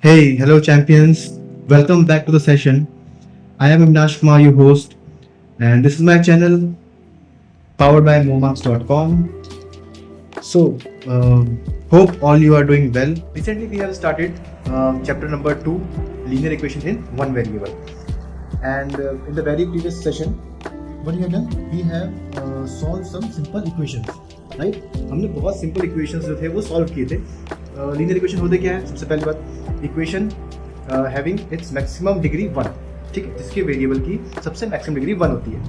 Hey, hello champions. Welcome back to the session. I am Avinash Kumar, your host, and this is my channel powered by momarks.com. So, hope all you are doing well. Recently, we have started chapter number 2, linear equation in one variable. And in the very previous session, what we have done? We have solved some simple equations, right? हमने बहुत simple equations जो थे वो solve किए थे. Linear equation होते क्या है? सबसे पहली बात, equation having its maximum degree 1, ठीक है, जिसके वेरिएबल की सबसे मैक्सिमम डिग्री 1 होती है.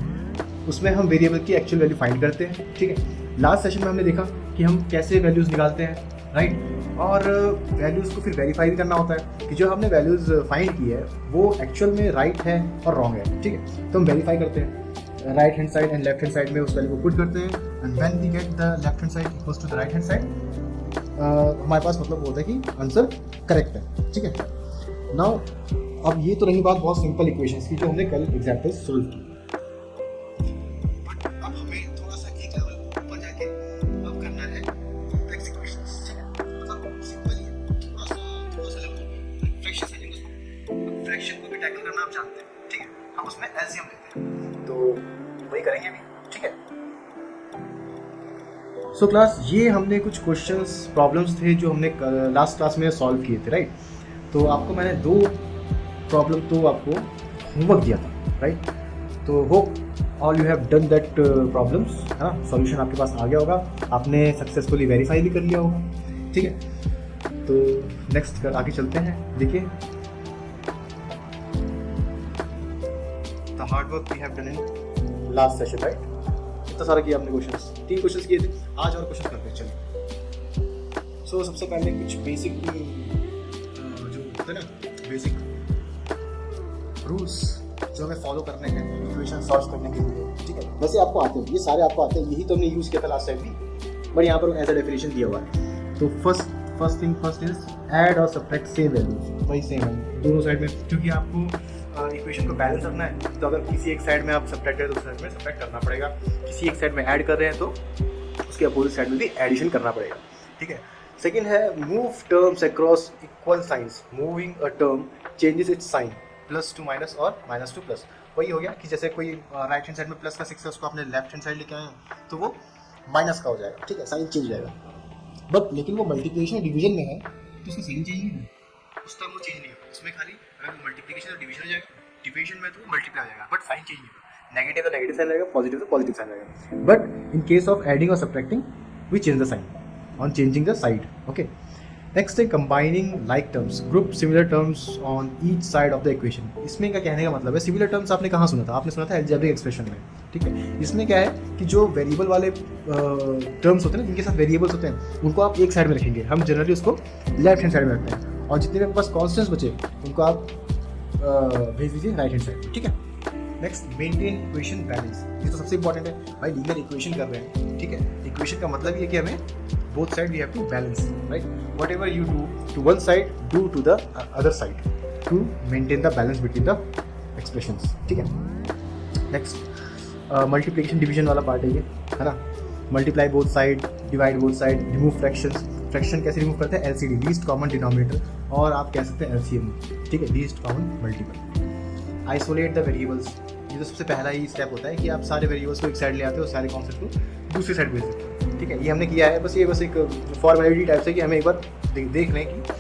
उसमें हम वेरिएबल की एक्चुअल वैल्यू फाइंड करते हैं, ठीक है. लास्ट सेशन में हमने देखा कि हम कैसे वैल्यूज़ निकालते हैं, राइट, और वैल्यूज़ को फिर वेरीफाई भी करना होता है कि जो हमने वैल्यूज़ फाइंड की है वो एक्चुअल में राइट है और रॉन्ग है, ठीक है. तो हम वेरीफाई करते हैं, right hand side and left hand side में उस वैल्यू को पुट करते हैं, and when we get the left hand side equals to the right hand side, हमारे पास मतलब होता है कि आंसर करेक्ट है, ठीक है. नाउ अब ये तो रही बात बहुत सिंपल इक्वेशंस की जो हमने कल एग्जाम्पल सोल्व की. बट अब हमें थोड़ा सा एक लेवल ऊपर जाके अब करना है कॉम्प्लेक्स इक्वेशंस, ठीक है. मतलब सिंपल ही है, थोड़ा सा लेवल फ्रैक्शंस है जिनको फ्रैक्शन को भी टैकल करना आप जानते हैं, ठीक है. हम उसमें एलसीएम लेते हैं, तो वही करेंगे अभी, ठीक है. सो क्लास, ये हमने कुछ क्वेश्चंस प्रॉब्लम्स थे जो हमने लास्ट क्लास में सॉल्व किए थे, राइट. तो आपको मैंने 2 प्रॉब्लम तो आपको होमवर्क दिया था, राइट. तो hope all you have done that problems, है ना. सॉल्यूशन आपके पास आ गया होगा, आपने सक्सेसफुली वेरीफाई भी कर लिया होगा, ठीक है. तो नेक्स्ट आगे चलते हैं. देखिए, the hard work we have done in last session, right. इतना सारा किया आपने क्वेश्चंस, 3 क्वेश्चंस किए थे. आज और क्वेश्चन करते हैं, चलिए. सो सबसे पहले कुछ बेसिक जो होते हैं ना, बेसिक रूल्स जो हमें फॉलो करने हैं इक्वेशन सॉल्व करने के लिए, ठीक है. वैसे आपको आते हैं, ये सारे आपको आते हैं, यही तो हमने यूज़ किया था लास्ट टाइम भी, बट यहाँ पर एज अ डेफिनेशन दिया हुआ है. तो first thing first is add और सब्ट्रैक्ट सेम वैल्यूज. वही सेम है दोनों साइड में, क्योंकि आपको इक्वेशन को बैलेंस रखना है. तो अगर किसी एक साइड में आप सब्ट्रैक्ट करें तो दूसरे साइड में सब्ट्रैक्ट करना पड़ेगा. किसी एक साइड में ऐड कर रहे हैं तो उसके अपोजिट साइड में भी एडिशन करना पड़ेगा, ठीक है. सेकंड है move terms across equal signs. Moving a term changes its sign plus to minus और माइनस टू प्लस. वही हो गया कि जैसे कोई राइट हैंड साइड में प्लस का 6 है, उसको आपने लेफ्ट हैंड साइड लेके आए तो वो माइनस का हो जाएगा, ठीक है, साइन चेंज हो जाएगा. बट लेकिन वो मल्टीप्लिकेशन डिवीजन में है तो उसका साइन चेंज नहीं है, उस टर्म वो चेंज नहीं होगा. उसमें खाली अगर मल्टीप्लिकेशन और डिवीजन हो जाएगा, डिवीजन में तो मल्टीप्लाई हो जाएगा, बट साइन चेंज नहीं होगा. नेगेटिव तो नेगेटिव साइन रहेगा, पॉजिटिव तो पॉजिटिव साइन रहेगा. But in case of adding और subtracting we change the sign on changing the side, okay. Next है combining like terms. Group similar terms on each side of the equation. इसमें क्या कहने का मतलब है, सिमिलर टर्म्स आपने कहाँ सुना था? आपने सुना था अलजेब्रिक एक्सप्रेशन में, ठीक है. इसमें क्या है कि जो वेरिएबल वाले टर्म्स होते हैं ना, जिनके साथ वेरिएबल्स होते हैं, उनको आप एक साइड में रखेंगे. हम जनरली उसको लेफ्ट हैंड साइड में रखते हैं, और जितने आपके पास कॉन्स्टेंट्स बचे उनको आप भेज दीजिए राइट हैंड साइड, ठीक है. Next, Menten equation balance. ये तो सबसे इंपॉर्टेंट है भाई. लीनियर इक्वेशन कर रहे हैं, ठीक है. इक्वेशन का मतलब ये कि हमें both side we have to balance, right. Whatever you do to one side do to the other side to maintain the balance between the expressions, ठीक है. नेक्स्ट, मल्टीप्लिकेशन डिवीजन वाला पार्ट है ये, है ना. Multiply both side, divide both side, remove fractions. Fraction कैसे remove करते हैं? एलसीडी, लीस्ट कॉमन डिनोमिनेटर, और आप कह सकते हैं एलसीएम, ठीक है, least common multiple. Isolate the variables. ये तो सबसे पहला ही स्टेप होता है कि आप सारे वेरिएबल्स को एक साइड ले आते हो, सारे कॉन्सेप्ट को दूसरी साइड भेज देते हो, ठीक है. ये हमने किया है, बस ये बस एक फॉर्मेलिटी टाइप से कि हमें एक बार देख लें कि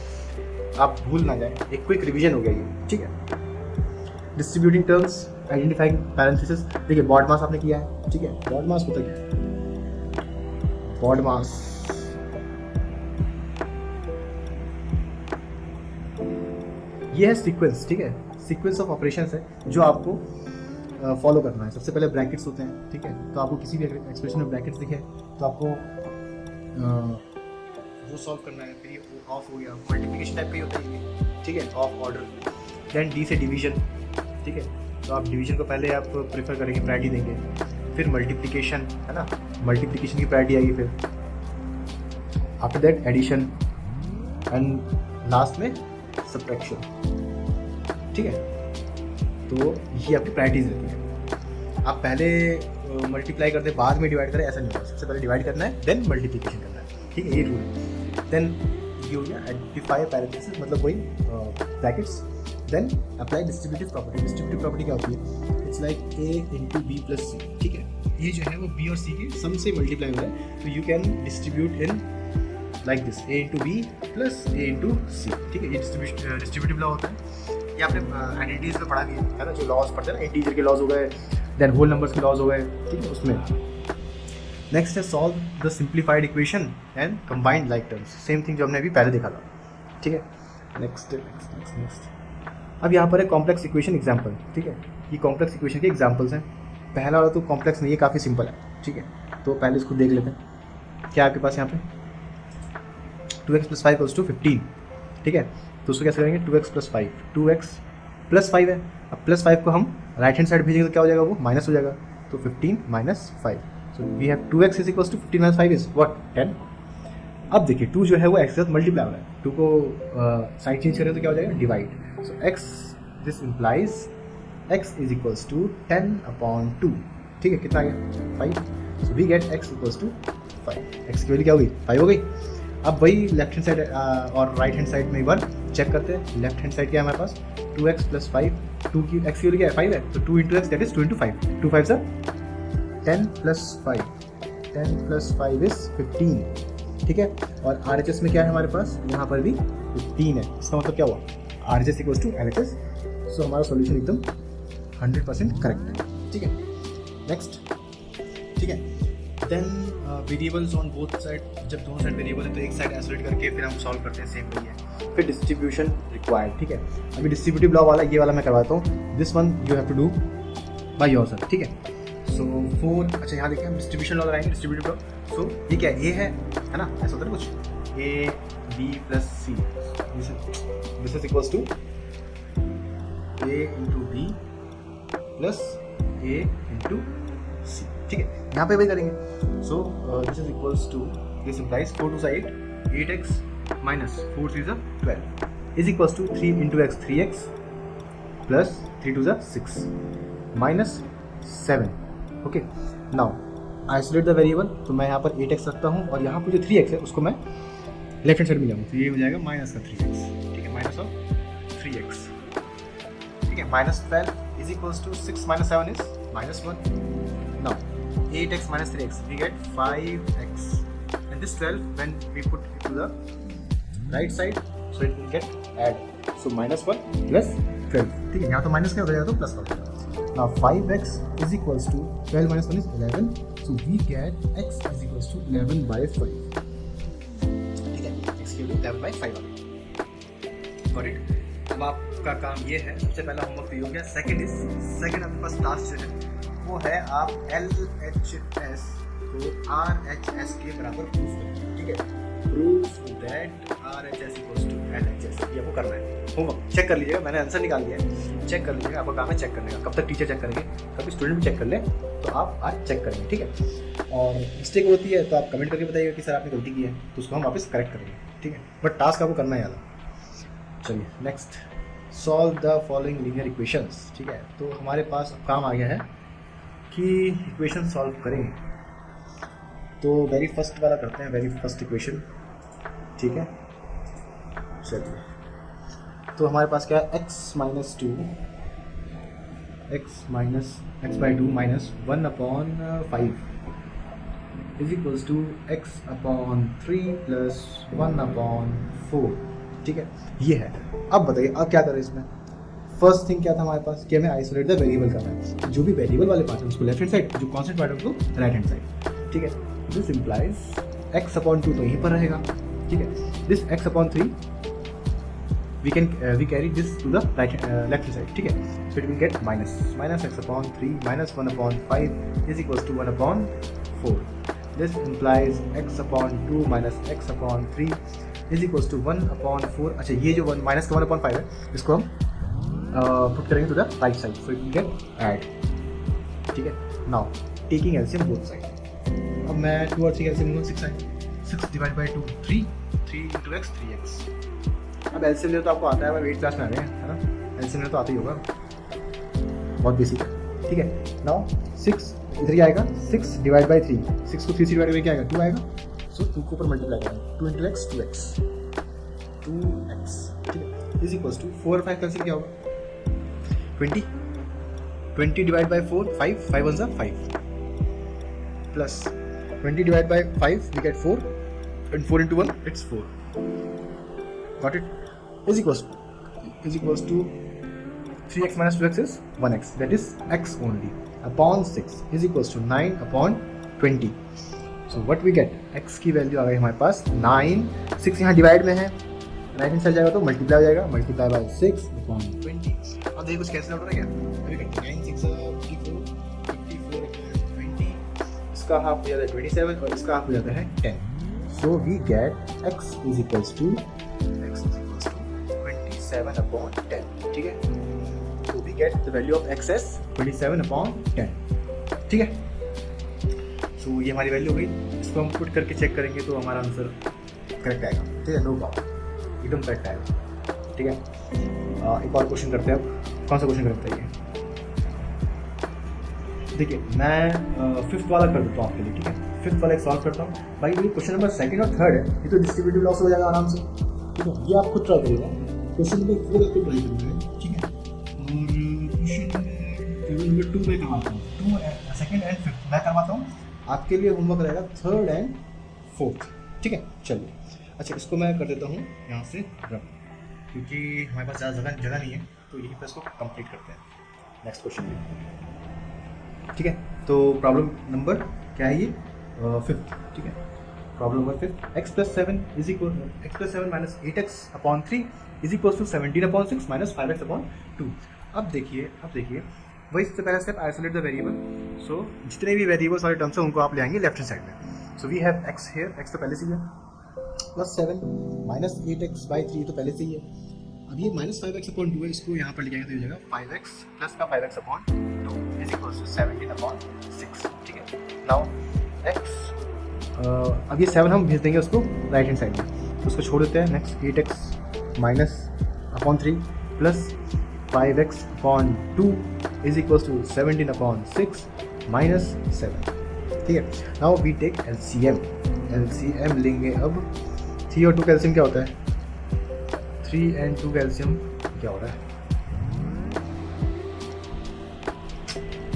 आप भूल ना जाए. एक क्विक रिवीजन हो गया ये, ठीक है. Distributing terms, identifying parenthesis. देखिए, बॉड मास आपने किया है, ठीक है. बॉड मास होता क्या है? बॉड मास ये है सीक्वेंस, ठीक है. सीक्वेंस ऑफ ऑपरेशंस है जो आपको फॉलो करना है. सबसे पहले ब्रैकेट्स होते हैं, ठीक है. तो आपको किसी भी एक्सप्रेशन में ब्रैकेट्स दिखे तो आपको वो सॉल्व करना है. फिर ये ऑफ हो गया, मल्टीप्लिकेशन टाइप का ही होता है ये, ठीक है, ऑफ ऑर्डर. देन डी से डिवीजन, ठीक है. तो आप डिवीजन को पहले आप प्रेफर करेंगे, प्रायोरिटी देंगे. फिर मल्टीप्लिकेशन, है ना, मल्टीप्लिकेशन की प्रायोरिटी आएगी. फिर after that addition, and last में सब्ट्रैक्शन, ठीक है. तो ये आपकी प्रायोरिटीज रहती है. आप पहले मल्टीप्लाई करते बाद में डिवाइड करें, ऐसा नहीं होगा. सबसे पहले डिवाइड करना है, देन मल्टीप्लिकेशन करना है, ठीक है. ये रूल है. देन ये हो गया एडिफाई पैरेंथेसिस मतलब वही brackets, then apply distributive property. Distributive property क्या होती है, it's like a into b plus c, ठीक है, ये जो है वो बी और सी के सम से मल्टीप्लाई हो रहा है, तो you can distribute in like this a into b plus a into c, ठीक है, ये डिस्ट्रीब्यूटिव लॉ होता है। ये आपने आइडेंटिटीज में पढ़ा गया है ना, जो लॉज पढ़ते हैं ना, इंटीजर के लॉज हो गए, देन होल नंबर्स के लॉज हो गए, ठीक है, उसमें। नेक्स्ट है solve the simplified equation and combined like terms, same thing जो हमने अभी पहले देखा था, ठीक है। नेक्स्ट अब यहाँ पर है कॉम्प्लेक्स इक्वेशन एग्जाम्पल, ठीक है, ये कॉम्प्लेक्स इक्वेशन के एग्जाम्पल्स हैं। पहला वाला तो कॉम्प्लेक्स नहीं है, काफ़ी सिंपल है, ठीक है, तो पहले इसको देख लेते हैं। क्या आपके पास यहाँ पे 2x + 5 = 15, ठीक है, तो उसको कैसे करेंगे, 2x + 5, 2x + 5 है, अब +5 को हम राइट हैंड साइड भेजेंगे तो क्या हो जाएगा, वो माइनस हो जाएगा, तो 15 - 5, so we have 2x = 15 - 5 is what, 10। अब देखिए 2 जो है वो x के साथ मल्टीप्लाई हो रहा है, 2 को साइड चेंज करें तो क्या हो जाएगा, divide, so x this implies x = 10/2, ठीक है, कितना आ गया 5, so we get x = 5, x की वैल्यू क्या हो गई 5 हो गई। अब वही लेफ्ट हैंड साइड और राइट हैंड साइड में एक बार चेक करते हैं। लेफ्ट हैंड साइड क्या है हमारे पास, 2x + 5, 2 की x की वैल्यू क्या है 5 है, तो 2 × x that is 2 × 5, 2 5 sir 10 + 5, 10 + 5 is 15, ठीक है, और RHS में क्या है हमारे पास, यहाँ पर भी 15 है, इसका मतलब क्या हुआ, RHS = LHS, सो हमारा सॉल्यूशन एकदम 100% करेक्ट है, ठीक है। नेक्स्ट, ठीक है, then variables on both side, जब दोनों साइड वेरिएबल है तो एक साइड आइसोलेट करके फिर हम सॉल्व करते हैं, सेम वही है। फिर डिस्ट्रीब्यूशन रिक्वायर्ड, ठीक है, अभी डिस्ट्रीब्यूटिव लॉ वाला ये वाला मैं करवाता हूँ, this one you have to do by yourself, ठीक है। सो 4, अच्छा यहाँ देखिए हम डिस्ट्रीब्यूशन लॉ लगाएंगे, डिस्ट्रीब्यूटिव लॉ, सो ये क्या है, ए है ना, ऐसा होता है कुछ, A B + C, this is equals to A × B + A × C, ठीक है, यहाँ पे वही करेंगे। So this is equals to, this implies 4 × 8, 8x - 4 × 3 = 12 is equals to 3 × x 3x + 3 × 2 = 6 - 7, okay. Now isolate the variable, तो मैं यहाँ पर 8x रखता हूँ और यहाँ पर जो 3x है उसको मैं लेफ्ट हैंड साइड में लाऊँ, तो ये हो जाएगा -3x, ठीक है, -3x, ठीक है, -12 is equals to 6 - 7 is -1। Now 8x - 3x we get 5x, and this 12 when we put it to the right side so it will get add, so -1 + 12, ठीक है, यहाँ तो माइनस क्या हो जाएगा तो प्लस हो जाएगा। Now 5x is equals to 12 - 1 is 11, so we get x is equals to 11/5, ठीक है, x की वैल्यू 11/5 आ गई। Got it? अब आपका काम ये है, सबसे पहला होमवर्क तो हो गया, सेकंड आपके पास टास्क जो है वो है आप LHS को RHS के बराबर प्रूफ करें, ठीक है, प्रूफ दैट RHS = LHS, ये आपको करना है। होमवर्क चेक कर लीजिएगा, मैंने आंसर निकाल दिया है, चेक कर लीजिएगा, आपका काम है चेक करने का। कब तक टीचर चेक करेंगे, कभी स्टूडेंट भी चेक कर ले, तो आप आज चेक करेंगे, ठीक है। और मिस्टेक होती है तो आप कमेंट करके बताइएगा कि सर आपने गलती की है, तो उसको हम वापस करेक्ट करेंगे, ठीक है, बट टास्क आपको करना है याद। चलिए next, solve the following linear equations, ठीक है, तो हमारे पास काम आ गया है कि इक्वेशन सॉल्व करेंगे, तो वेरी फर्स्ट वाला करते हैं, वेरी फर्स्ट इक्वेशन, ठीक है। चलिए, तो हमारे पास क्या है, x - 2 x - x/2 - 1/5 is equals to x/3 + 1/4, ठीक है, ये है। अब बताइए अब क्या करें इसमें। फर्स्ट थिंग क्या था हमारे पास कि हमें आइसोलेट द वेरिएबल करना है, जो भी वेरिएबल वाले पार्ट है उसको लेफ्ट हैंड साइड, जो कांस्टेंट पार्ट है उसको राइट हैंड साइड, ठीक है। दिस इम्प्लाइज x/2 तो यहीं पर रहेगा, ठीक है, this x/3 we carry this to the left hand side, ठीक है, so it will get minus x/3 - 1/5 is equals to 1/4, this implies x/2 - x/3 is equals to 1/4। अच्छा, ये जो माइनस का 1/5 है इसको हम पुट करेंगे to the right side, so it will get add, ठीक है। Now taking LCM both side, अब मैं 2 और 3 एलसीएम लूँगा, 6 आए, 6 / 2 3 × x 3x। अब एलसीएम तो आपको आता है, 8th क्लास में आ गए हैं, है ना, एलसीएम तो आता ही होगा, बहुत बेसिक है, ठीक है। नाउ 6 इधर ही आएगा, 6 / 3, 6 को 3 से डिवाइड करके क्या आएगा, 2 आएगा, सो 2 को ऊपर मल्टीप्लाई करेंगे, 2 × x 2x, 2x, ठीक है, इज इक्वल्स टू 4 और 5 कैंसिल क्या होगा 20 divide by 4 5 1 5 plus 20 divide by 5 we get 4 and 4 into 1 it's 4, got it, is equals to 3x minus 2x is 1x, that is x only, upon 6 is equals to 9 upon 20. So what we get, x की value आ गई हमारे पास 9, 6 यहाँ divide में है, right hand side जाएगा तो multiply हो जाएगा, मल्टीप्लाई बाय 6 अपॉन 20. अब देखिए कुछ कैंसिल आउट हो रहा है क्या, 9 6 54 54 अपॉन 20, इसका हाफ हो जाता है 27 और इसका हाफ हो जाता है 10. So we get x is equals to 27 upon 10, ठीक है. So we get the value of x as 27 upon 10, ठीक है. So ये हमारी वैल्यू हो गई, इसको हम पुट करके चेक करेंगे तो हमारा आंसर करेक्ट आएगा, ठीक है, नो प्रॉब्लम, एकदम करेक्ट आएगा, ठीक है. एक और क्वेश्चन करते हैं. अब कौन सा क्वेश्चन करते हैं, देखिए मैं फिफ्थ वाला कर देता हूँ आपके लिए, ठीक है. फिफ्थ वाला एक सॉल्व करता हूँ भाई. ये क्वेश्चन नंबर सेकंड और थर्ड है, ये तो डिस्ट्रीब्यूटिव लॉस हो जाएगा आराम से, ठीक है. ये आप खुद ट्राई करिएगा. क्वेश्चन नंबर 4 आपको ट्राई करेंगे, ठीक है. और क्वेश्चन नंबर 2 में करवाता हूँ, 2 सेकंड एंड फिफ्थ मैं करवाता हूँ. आपके लिए होमवर्क रहेगा थर्ड एंड फोर्थ, ठीक है. चलिए, अच्छा इसको मैं कर देता हूँ यहाँ से रब, क्योंकि हमारे पास ज़्यादा जगह नहीं है, तो यहीं पर इसको कंप्लीट करते हैं. नेक्स्ट क्वेश्चन में, ठीक है. तो प्रॉब्लम नंबर क्या है, ये फिफ्थ, ठीक है. Problem number fifth, x plus 7 is equal x plus 7 minus 8x upon 3 is equal to 17 upon 6 minus 5x upon 2. अब देखिए वही सबसे पहला step, isolate the variable. So जितने भी वेरिएबल्स वाले टर्म्स हैं उनको आप ले आएंगे लेफ्ट हैंड साइड में. So we have x here, x तो पहले से ही है, प्लस 7 माइनस 8x बाई 3 तो पहले से ही है. अब ये माइनस 5x अपॉन 2 है, इसको यहाँ पर ले जाएंगे तो ये हो जाएगा 5x प्लस का 5x upon 2 is equal to 17 upon 6, ठीक है. नाउ x, अब ये 7 हम भेज देंगे उसको राइट हैंड साइड में, उसको छोड़ देते हैं. Next 8x minus upon 3 plus 5x upon 2 is equal to 17 upon 6 minus 7, ठीक है. नाउ वी टेक एलसीएम लेंगे. अब 3 और 2 का एलसीएम क्या होता है, 3 and 2 का एलसीएम क्या हो रहा है,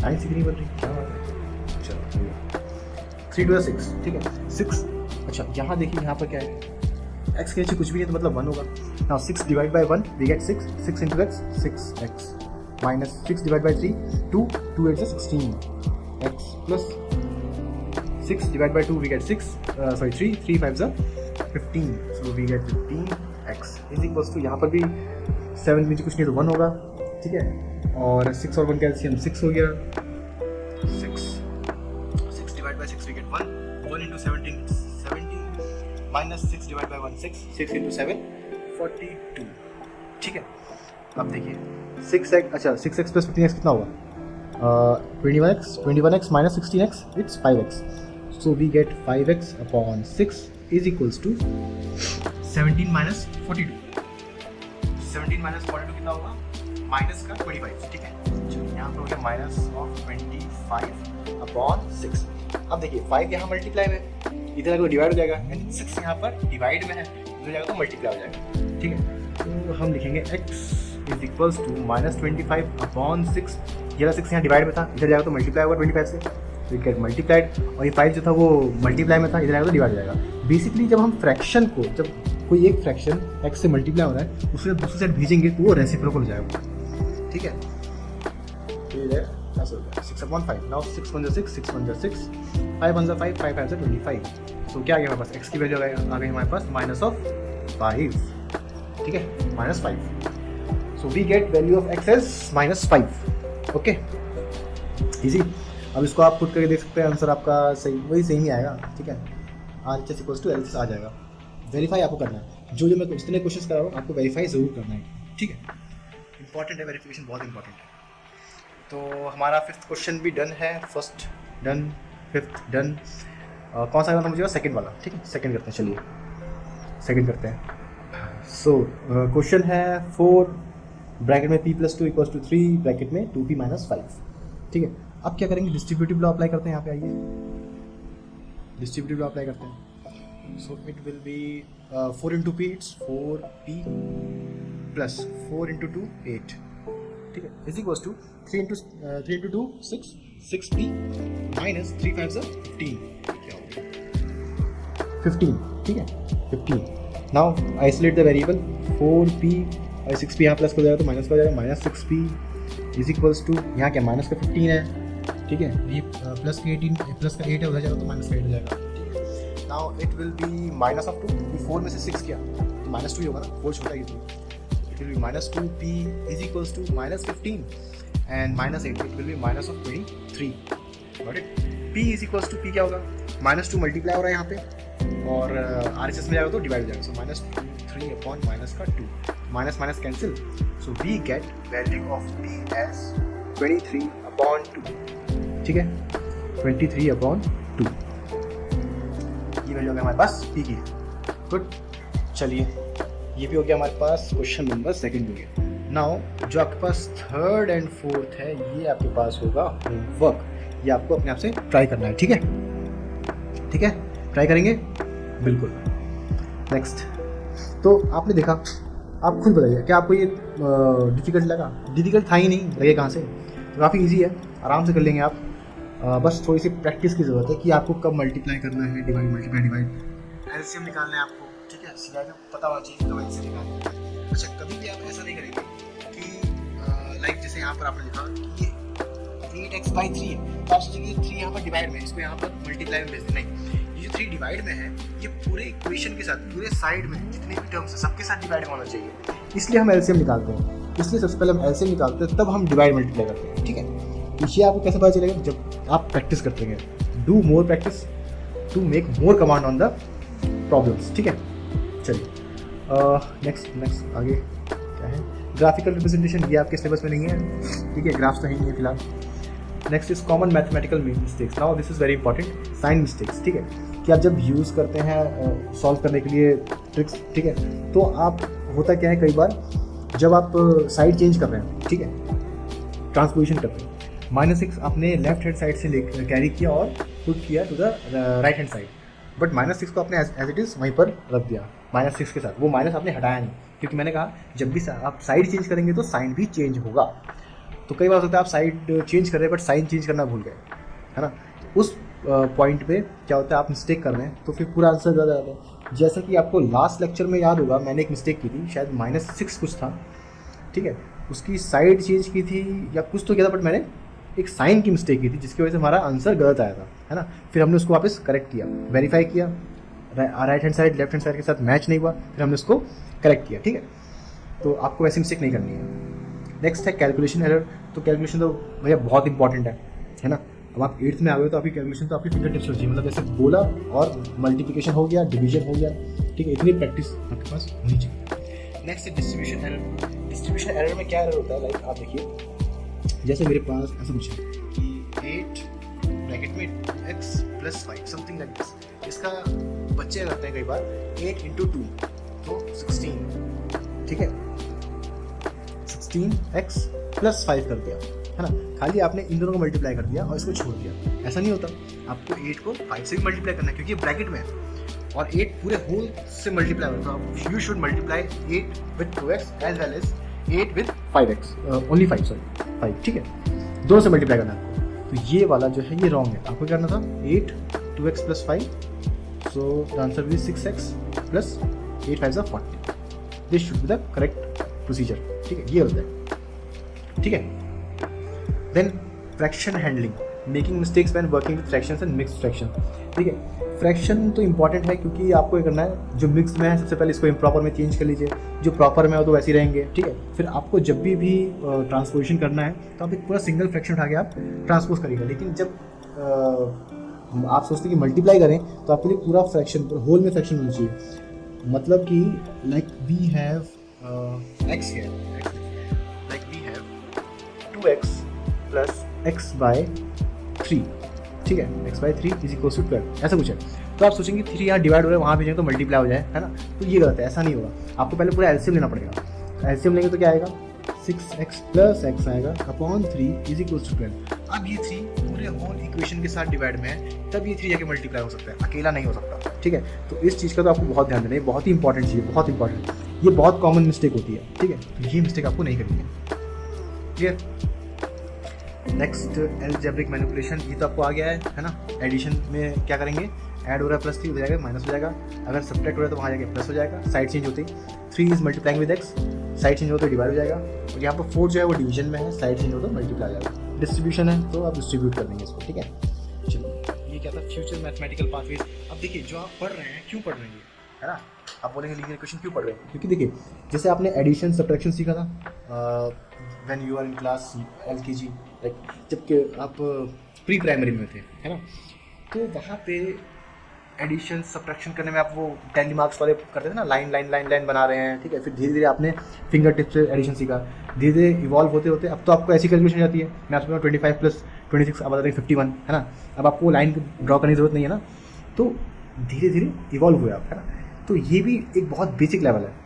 9 से नहीं बन रही, क्या बात है. चलो 3 2 6, ठीक है. 6, अच्छा यहाँ देखिए, यहाँ पर क्या है, x के नीचे कुछ भी नहीं तो मतलब 1 होगा. Now 6 divide by 1 we get 6, 6 into x 6x minus 6 divide by 3 2 2 8 16 x plus 6 divide by 2 we get 3 5 15, so we get 15x is equals to, यहाँ पर भी 7 नीचे कुछ नहीं तो 1 होगा, ठीक है. और 6 और 1 का एलसीएम 6 हो गया. 6 divide by 6 we get 1 into 17 minus 6 divide by 1 6 into 7 42, ठीक है. अब देखिए 6x, अच्छा 6x प्लस 15x कितना होगा, 21x minus 16x it's 5x, so we get 5x upon 6 is equals to 17 minus 42. 17 minus 42 कितना होगा, माइनस का 25, ठीक है. यहाँ पर हो गया माइनस ऑफ 25 अपॉन 6. अब देखिए 5 यहाँ मल्टीप्लाई में, इधर अगर डिवाइड हो जाएगा, यानी 6 यहाँ पर डिवाइड में है, इधर जाएगा तो मल्टीप्लाई हो जाएगा, ठीक है. तो हम लिखेंगे x is equals to minus 25 upon 6. ये 6 यहाँ डिवाइड में था, इधर जाएगा तो मल्टीप्लाई होगा 25 से, तो इट गेट मल्टीप्लाइड. और ये 5 जो था वो मल्टीप्लाई में था, इधर आएगा तो डिवाइड हो जाएगा. बेसिकली जब हम फ्रैक्शन को, जब कोई एक फ्रैक्शन x से मल्टीप्लाई हो रहा है, उसे दूसरी साइड भेजेंगे तो वो रेसिप्रोकल हो जाएगा, ठीक है. तो 6 अपॉन 5, नाउ 6 1 6 6 1 6 5 1 5 5 5 25. सो क्या आ गया हमारे पास, x की वैल्यू आ गई हमारे पास माइनस ऑफ 5, ठीक है, minus 5. So we get value of x as minus 5, okay, easy. अब इसको आप पुट करके देख सकते हैं, आंसर आपका सही वही सेम ही आएगा, ठीक है. RHS इक्वल्स टू LHS आ जाएगा. वेरीफाई आपको करना है, जो मैं जितने क्वेश्चन करा रहा हूँ आपको वेरीफाई ज़रूर करना है, ठीक है. इंपॉर्टेंट है, वेरिफिकेशन बहुत इंपॉर्टेंट है. तो हमारा फिफ्थ क्वेश्चन भी डन है, फर्स्ट डन, फिफ्थ डन. कौन सा करना था मुझे, सेकंड वाला, ठीक है. सेकंड करते हैं, चलिए सेकंड करते हैं. सो क्वेश्चन है 4 ब्रैकेट में p plus 2 equals to 3 bracket में 2p माइनस 5, ठीक है. अब क्या करेंगे, डिस्ट्रीब्यूटिव लॉ अप्लाई करते हैं. यहाँ पे आइए, डिस्ट्रीब्यूटिव लॉ अप्लाई करते हैं. So it will be 4 into p, it's 4p plus 4 into 2 8, ठीक है, is equals to 3 into 2 6, 6p minus 3 5 15, क्या हो गया 15, ठीक है 15. Now isolate the variable 4p और 6p यहाँ प्लस हो जाएगा तो माइनस का हो जाएगा, minus 6p is equals to यहाँ क्या माइनस का 15 है, ठीक है, ये प्लस का 18 प्लस का 8 है, उधर जाएगा तो माइनस का 8 हो जाएगा. Now it will be minus of 2, 4 में से 6 किया तो माइनस 2 ही होगा ना, 4 छोटा ही तो it will be minus 2p is equals to minus 15 and minus 8, it will be minus of 23. Got it. p is equals to p क्या होगा, माइनस 2 मल्टीप्लाई हो रहा है यहाँ पे और RHS में जाएगा तो डिवाइड हो जाएगा, सो माइनस 3 अपॉन माइनस का 2, minus minus cancel, so we get value of p as 23 upon 2, ठीक है 23 अपॉन 2, ये वैल्यू हो गया हमारे पास p की. गुड, चलिए ये भी हो गया हमारे पास, क्वेश्चन नंबर 2 हो गया. नाउ जो आपके पास 3rd and 4th है ये आपके पास होगा होमवर्क, ये आपको अपने आप से ट्राई करना है, ठीक है, ठीक है, ट्राई करेंगे बिल्कुल. नेक्स्ट, तो आपने देखा, आप खुद बताइए क्या आपको ये डिफ़िकल्ट लगा? डिफ़िकल्ट था ही नहीं, लगे कहाँ से, तो काफ़ी इजी है, आराम से कर लेंगे आप. बस थोड़ी सी प्रैक्टिस की ज़रूरत है कि आपको कब मल्टीप्लाई करना है, डिवाइड मल्टीप्लाई डिवाइड, एलसीएम निकालना है आपको, ठीक है, सीधा पता होना चाहिए कब एलसीएम निकालना है. अच्छा, कभी भी आप ऐसा नहीं करेंगे कि लाइक जैसे यहाँ पर आपने लिखा कि ये 8x/3 है तो आप सोचेंगे 3 यहाँ पर डिवाइड में, इसको यहाँ पर मल्टीप्लाई में भेज दें, नहीं, ये जो 3 डिवाइड में है ये पूरे इक्वेशन के साथ, पूरे साइड में जितने भी टर्म्स हैं सबके साथ डिवाइड होना चाहिए, इसलिए हम एलसीएम निकालते हैं. इसलिए सबसे पहले हम एलसीएम निकालते हैं, तब हम डिवाइड मल्टीप्लाई करते हैं, ठीक है. ये आपको कैसे पता चलेगा, जब आप प्रैक्टिस करते हैं. Do more practice to make more command on the problems, ठीक है. चलिए नेक्स्ट आगे क्या है, ग्राफिकल रिप्रेजेंटेशन, ये आपके सिलेबस में नहीं है, ठीक है, ग्राफ्स तो नहीं है फिलहाल. Next is common mathematical mistakes. Now this is very important, sign mistakes, ठीक है, कि आप जब यूज़ करते हैं सॉल्व करने के लिए ट्रिक्स, ठीक है, तो आप होता क्या है कई बार जब आप साइड चेंज कर रहे हैं, ठीक है, ट्रांसपोजिशन कर रहे हैं, -6 आपने लेफ्ट हैंड साइड से कैरी किया और पुट किया to the right hand side, but -6 को आपने एज इट इज़ वहीं पर रख दिया -6 के साथ, वो माइनस आपने हटाया नहीं, क्योंकि मैंने कहा जब भी आप साइड चेंज करेंगे तो साइन भी चेंज होगा. तो कई बार हो सकता है आप साइड चेंज कर रहे हैं बट साइन चेंज करना भूल गए, है ना, उस पॉइंट पे क्या होता है आप मिस्टेक कर रहे हैं तो फिर पूरा आंसर ज़्यादा आता है. जैसा कि आपको लास्ट लेक्चर में याद होगा, मैंने एक मिस्टेक की थी, शायद -6 कुछ था, ठीक है, उसकी साइड चेंज की थी या कुछ तो किया था, बट मैंने एक साइन की मिस्टेक की थी जिसकी वजह से हमारा आंसर गलत आया था, है ना. फिर हमने उसको वापस करेक्ट किया, वेरीफाई किया, right hand side left hand side के साथ मैच नहीं हुआ, फिर हमने उसको करेक्ट किया, ठीक है. तो आपको ऐसी मिस्टेक नहीं करनी है. नेक्स्ट है कैलकुलेशन एरर. तो कैलकुलेशन तो भैया बहुत इंपॉर्टेंट है ना. अब आप 8th में आ गए तो आपकी कैलकुलेशन तो आपकी फिंगर टिप्स हो चाहिए, मतलब जैसे बोला और मल्टीप्लिकेशन हो गया, डिवीजन हो गया, ठीक है, इतनी प्रैक्टिस आपके पास होनी चाहिए. नेक्स्ट है डिस्ट्रीब्यूशन एरर. डिस्ट्रीब्यूशन एरर में क्या एरर होता है, लाइक आप देखिए, जैसे मेरे पास ऐसा कुछ है कि 8 ब्रैकेट में x + 5 समथिंग लाइक दिस, इसका बच्चे करते हैं कई बार 8 × 2 तो 16, ठीक है, 16x + 5 कर दिया, है ना. खाली आपने इन दोनों को मल्टीप्लाई कर दिया और इसको छोड़ दिया, ऐसा नहीं होता. आपको 8 को 5 से भी मल्टीप्लाई करना है क्योंकि ब्रैकेट में है, और 8 पूरे होल से मल्टीप्लाई होता है. You should multiply 8 with 2x as well as 8 with 5x, only 5, ठीक है, दोनों से मल्टीप्लाई करना है आपको. तो ये वाला जो है ये रॉन्ग है, आपको क्या करना था 8 2x + 5, so the answer will 6x + 8 5 = 40. This should be the correct procedure, ठीक है, ये होता है, ठीक है. Then fraction handling, making mistakes when working with fractions and mixed fraction, ठीक है. फ्रैक्शन तो इंपॉर्टेंट है क्योंकि आपको ये करना है, जो मिक्स में है सबसे पहले इसको इम्प्रॉपर में चेंज कर लीजिए, जो प्रॉपर में हो तो वैसे ही रहेंगे, ठीक है. फिर आपको जब भी ट्रांसपोजिशन करना है तो आप एक पूरा सिंगल फ्रैक्शन उठा के आप ट्रांसपोज करिएगा. लेकिन जब आप सोचते हैं कि मल्टीप्लाई करें तो आपके लिए पूरा फ्रैक्शन, होल में फ्रैक्शन होना चाहिए. मतलब कि like we have x here, like we have 2x + x/3, ठीक है, x/3 = 12, ऐसा कुछ है. तो आप सोचेंगे 3 यहाँ डिवाइड हो रहा है, वहाँ पे जाए तो मल्टीप्लाई हो जाए, है ना. तो ये गलत है, ऐसा नहीं होगा. आपको पहले पूरा एलसीएम लेना पड़ेगा. एलसीएम लेंगे तो क्या आएगा, 6x + x आएगा अपॉन 3 = 12. अब ये 3 पूरे होल इक्वेशन के साथ डिवाइड में है, तब ये 3 जाके मल्टीप्लाई हो सकता है, अकेला नहीं हो सकता, ठीक है। तो इस चीज़ का तो आपको बहुत ध्यान देना है, बहुत ही इंपॉर्टेंट चीज़ है, बहुत इंपॉर्टेंट। ये बहुत कॉमन मिस्टेक होती है, ठीक है, तो ये मिस्टेक आपको नहीं करनी है, क्लियर। नेक्स्ट एल्जेब्रिक मैनिपुलेशन, ये तो आपको आ गया है ना। एडिशन में क्या करेंगे, ऐड हो रहा है +3 हो जाएगा माइनस हो जाएगा, अगर सब्ट्रैक्ट हो रहा है तो वहाँ जाके प्लस हो जाएगा, साइड चेंज होती है। 3 is multiplying with x, side change हो तो डिवाइड हो जाएगा, और यहाँ पर 4 जो है वो डिवीजन में है, साइड चेंज हो तो मल्टीप्लाई हो जाएगा। डिस्ट्रीब्यूशन है तो आप डिस्ट्रीब्यूट कर देंगे इसको, ठीक है। चलिए, ये क्या था, फ्यूचर मैथमेटिकल पाथवेज। अब देखिए जो आप पढ़ रहे हैं, क्यों पढ़ रहे हैं, है ना, आप बोलेंगे लीनियर इक्वेशन क्यों पढ़ रहे हैं, क्योंकि देखिए जैसे आपने एडिशन सब्ट्रैक्शन सीखा था when you are in class LKG, like जबकि आप प्री प्राइमरी में थे, है ना, तो वहाँ पे एडिशन सब्ट्रैक्शन करने में आप वो 10 मार्क्स वाले करते थे ना, लाइन लाइन लाइन लाइन बना रहे हैं, ठीक है। फिर धीरे धीरे आपने फिंगर टिप से एडिशन सीखा, धीरे धीरे इवॉल्व होते होते अब तो आपको ऐसी कैलकुलेशन हो जाती है, मैं आपको 25 + 26 अब बताते हैं 51, है ना। अब आपको लाइन ड्रॉ करने की जरूरत नहीं है ना, तो धीरे धीरे इवॉल्व हुए आप, है ना। तो ये भी एक बहुत बेसिक लेवल है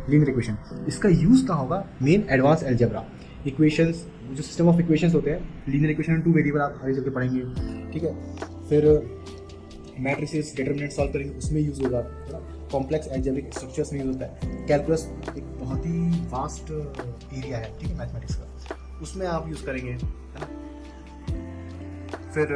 लीनियर इक्वेशन। इसका यूज़ कहाँ होगा, मेन एडवांस अलजेब्रा इक्वेशंस, जो सिस्टम ऑफ इक्वेशंस होते हैं, लीनियर इक्वेशन इन 2 वेरिएबल आप आगे चल के पढ़ेंगे, ठीक है। फिर मैट्रिसेस डिटरमिनेंट सॉल्व करेंगे, उसमें यूज़ होगा, है ना। कॉम्प्लेक्स अलजेब्रिक स्ट्रक्चर्स में यूज़ होता है। कैलकुलस एक बहुत ही वास्ट एरिया है, ठीक है, मैथमेटिक्स का, उसमें आप यूज़ करेंगे, है ना। फिर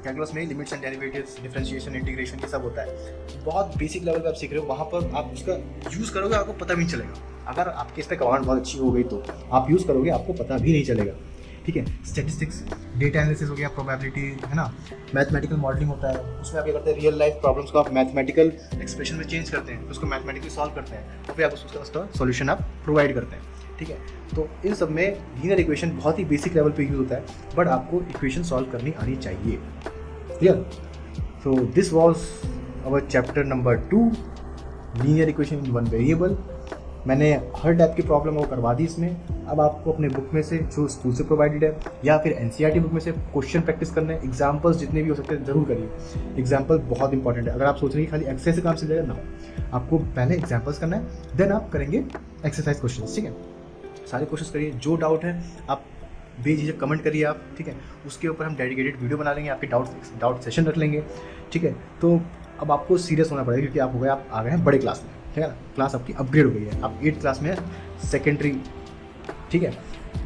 कैलकुलस में limits and derivatives, differentiation, integration, ये सब होता है। बहुत बेसिक लेवल पे आप सीख रहे हो, वहाँ पर आप उसका यूज़ करोगे आपको पता भी नहीं चलेगा। अगर आपके इस पर कमांड बहुत अच्छी हो गई तो आप यूज़ करोगे, आपको पता भी नहीं चलेगा, ठीक है। स्टैटिस्टिक्स, डेटा एनालिसिस हो गया, प्रोबेबिलिटी, है ना। मैथमेटिकल मॉडलिंग होता है, उसमें आप क्या करते हैं, रियल लाइफ प्रॉब्लम्स को आप मैथमेटिकल एक्सप्रेशन में चेंज करते हैं, उसको मैथमेटिकली सॉल्व करते हैं, और फिर आप उसका सॉल्यूशन आप प्रोवाइड करते हैं, ठीक है। तो इन सब में लीनियर इक्वेशन बहुत ही बेसिक लेवल पे यूज होता है, बट आपको इक्वेशन सॉल्व करनी आनी चाहिए, clear. So this was our chapter number 2, linear equation in 1 variable. मैंने हर टाइप की प्रॉब्लम वो करवा दी इसमें। अब आपको अपने बुक में से जो स्कूल से प्रोवाइडेड है या फिर NCERT बुक में से क्वेश्चन प्रैक्टिस करना है, एग्जाम्पल्स जितने भी हो सकते हैं ज़रूर करिए। एग्जाम्पल बहुत इंपॉर्टेंट है। अगर आप सोच रहे हैं खाली एक्सरसाइज से काम चल जाएगा ना, आपको पहले एग्जाम्पल्स करना है, देन आप करेंगे एक्सरसाइज क्वेश्चन, ठीक है। सारे क्वेश्चन करिए, जो डाउट है आप बेझिझक कमेंट करिए आप, ठीक है। उसके ऊपर हम डेडिकेटेड वीडियो बना लेंगे, आपके डाउट सेशन रख लेंगे, ठीक है। तो अब आपको सीरियस होना पड़ेगा, क्योंकि आप आ गए हैं बड़े क्लास में, ठीक है ना। क्लास आपकी अपग्रेड हो गई है, आप 8th क्लास में सेकेंडरी, ठीक है।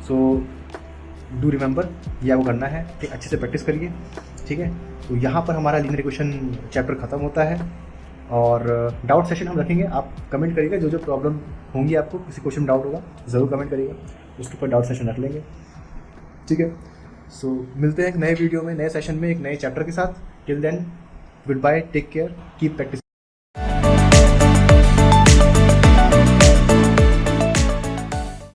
सो डू रिमेंबर, ये आपको करना है, ठीक, अच्छे से प्रैक्टिस करिए, ठीक है। तो यहाँ पर हमारा लीनियर इक्वेशन चैप्टर खत्म होता है, और डाउट सेशन हम रखेंगे। आप कमेंट करिएगा, जो जो प्रॉब्लम होंगी, आपको किसी क्वेश्चन में डाउट होगा ज़रूर कमेंट करिएगा, उसके ऊपर डाउट सेशन रख लेंगे, ठीक है। सो मिलते हैं एक नए वीडियो में, नए सेशन में, एक नए चैप्टर के साथ। Till then goodbye, take care, keep practising.